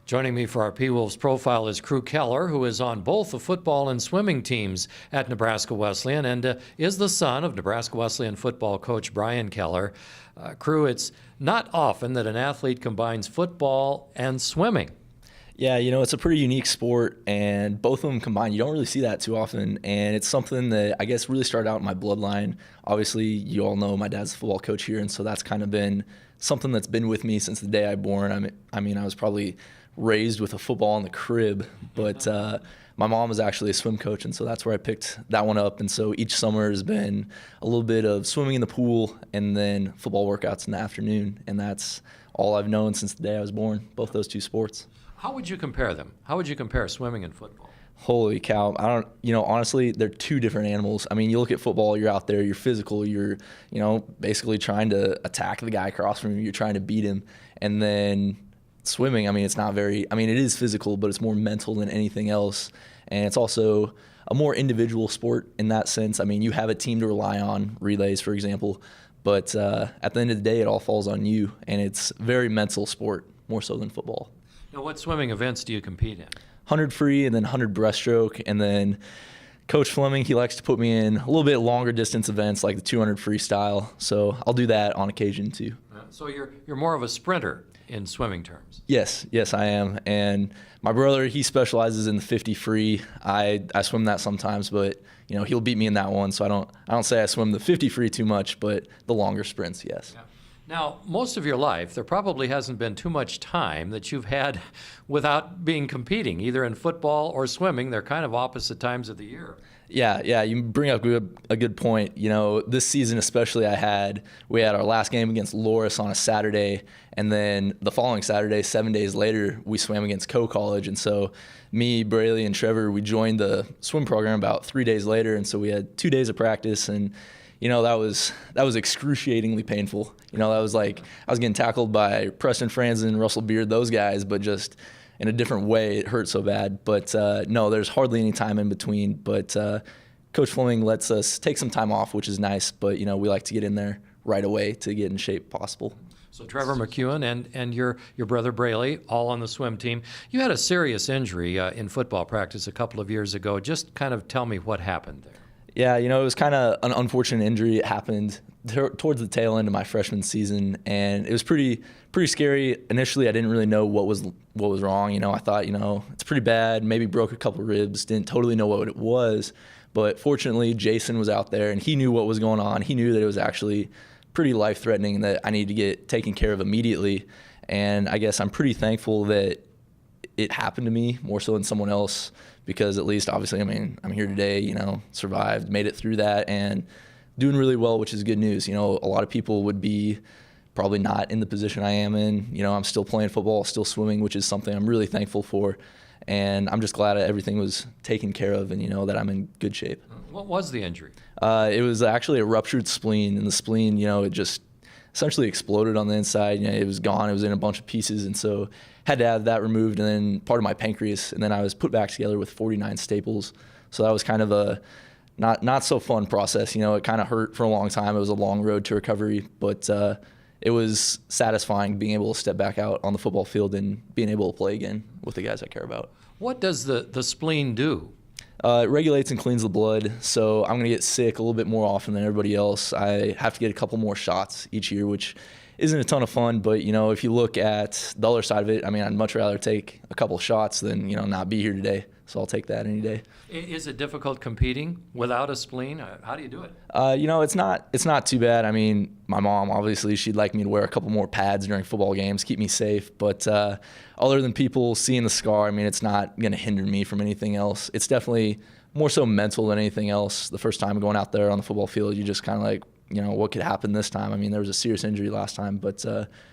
Joining me for our P-Wolves profile is Crew Keller, who is on both the football and swimming teams at Nebraska Wesleyan and is the son of Nebraska Wesleyan football coach Brian Keller. Crew, it's not often that an athlete combines football and swimming. Yeah, it's a pretty unique sport, and both of them combined, you don't really see that too often, and it's something that I guess really started out in my bloodline. Obviously, you all know my dad's a football coach here, and so that's kind of been something that's been with me since the day I was born. I was probably raised with a football in the crib, but my mom was actually a swim coach, and so that's where I picked that one up. And so each summer has been a little bit of swimming in the pool and then football workouts in the afternoon, and that's all I've known since the day I was born, both those two sports. How would you compare them? How would you compare swimming and football? Holy cow. Honestly, they're two different animals. I mean, you look at football, you're out there, you're physical, you're, basically trying to attack the guy across from you, you're trying to beat him. And then swimming, it is physical, but it's more mental than anything else. And it's also a more individual sport in that sense. I mean, you have a team to rely on, relays, for example, but at the end of the day, it all falls on you. And it's a very mental sport, more so than football. Now, what swimming events do you compete in? 100 free and then 100 breaststroke, and then Coach Fleming, he likes to put me in a little bit longer distance events like the 200 freestyle, so I'll do that on occasion too. So you're more of a sprinter in swimming terms? Yes, I am, and my brother, he specializes in the 50 free. I swim that sometimes, but he'll beat me in that one, so I don't say I swim the 50 free too much, but the longer sprints, yes. Yeah. Now, most of your life, there probably hasn't been too much time that you've had without being competing, either in football or swimming. They're kind of opposite times of the year. Yeah, you bring up a good point. This season especially, we had our last game against Loris on a Saturday, and then the following Saturday, 7 days later, we swam against College. And so me, Braley, and Trevor, we joined the swim program about 3 days later, and so we had 2 days of practice, and that was excruciatingly painful. That was like I was getting tackled by Preston Franzen, Russell Beard, those guys, but just in a different way. It hurt so bad. But no, there's hardly any time in between. But Coach Fleming lets us take some time off, which is nice. But we like to get in there right away to get in shape possible. So Trevor McEwen and your brother Braley, all on the swim team. You had a serious injury in football practice a couple of years ago. Just kind of tell me what happened there. Yeah, it was kind of an unfortunate injury. It happened towards the tail end of my freshman season, and it was pretty scary. Initially, I didn't really know what was wrong. I thought, it's pretty bad, maybe broke a couple ribs, didn't totally know what it was. But fortunately, Jason was out there, and he knew what was going on. He knew that it was actually pretty life-threatening and that I needed to get taken care of immediately. And I guess I'm pretty thankful that it happened to me more so than someone else, because at least obviously, I'm here today, survived, made it through that, and doing really well, which is good news. A lot of people would be probably not in the position I am in. I'm still playing football, still swimming, which is something I'm really thankful for. And I'm just glad that everything was taken care of and, that I'm in good shape. What was the injury? It was actually a ruptured spleen, and the spleen, it just essentially exploded on the inside. It was gone. It was in a bunch of pieces, and so had to have that removed, and then part of my pancreas, and then I was put back together with 49 staples. So that was kind of a not so fun process. It kind of hurt for a long time. It was a long road to recovery, but it was satisfying being able to step back out on the football field and being able to play again with the guys I care about. What does the spleen do? It regulates and cleans the blood, so I'm going to get sick a little bit more often than everybody else. I have to get a couple more shots each year, which isn't a ton of fun, but if you look at the other side of it, I'd much rather take a couple shots than not be here today. So I'll take that any day. Is it difficult competing without a spleen? How do you do it? It's not too bad. My mom, obviously, she'd like me to wear a couple more pads during football games, keep me safe. But other than people seeing the scar, it's not going to hinder me from anything else. It's definitely more so mental than anything else. The first time going out there on the football field, you just kind of like, what could happen this time? There was a serious injury last time, but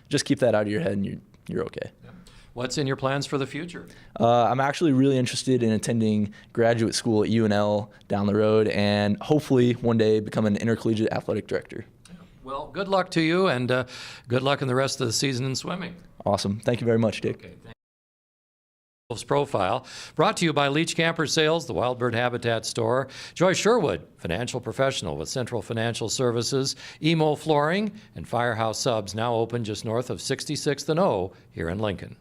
just keep that out of your head and you're okay. Yeah. What's in your plans for the future? I'm actually really interested in attending graduate school at UNL down the road and hopefully one day become an intercollegiate athletic director. Well, good luck to you, and good luck in the rest of the season in swimming. Awesome. Thank you very much, Dick. Okay, Profile, brought to you by Leach Camper Sales, the Wild Bird Habitat Store, Joy Sherwood, financial professional with Central Financial Services, Emo Flooring, and Firehouse Subs, now open just north of 66th and O here in Lincoln.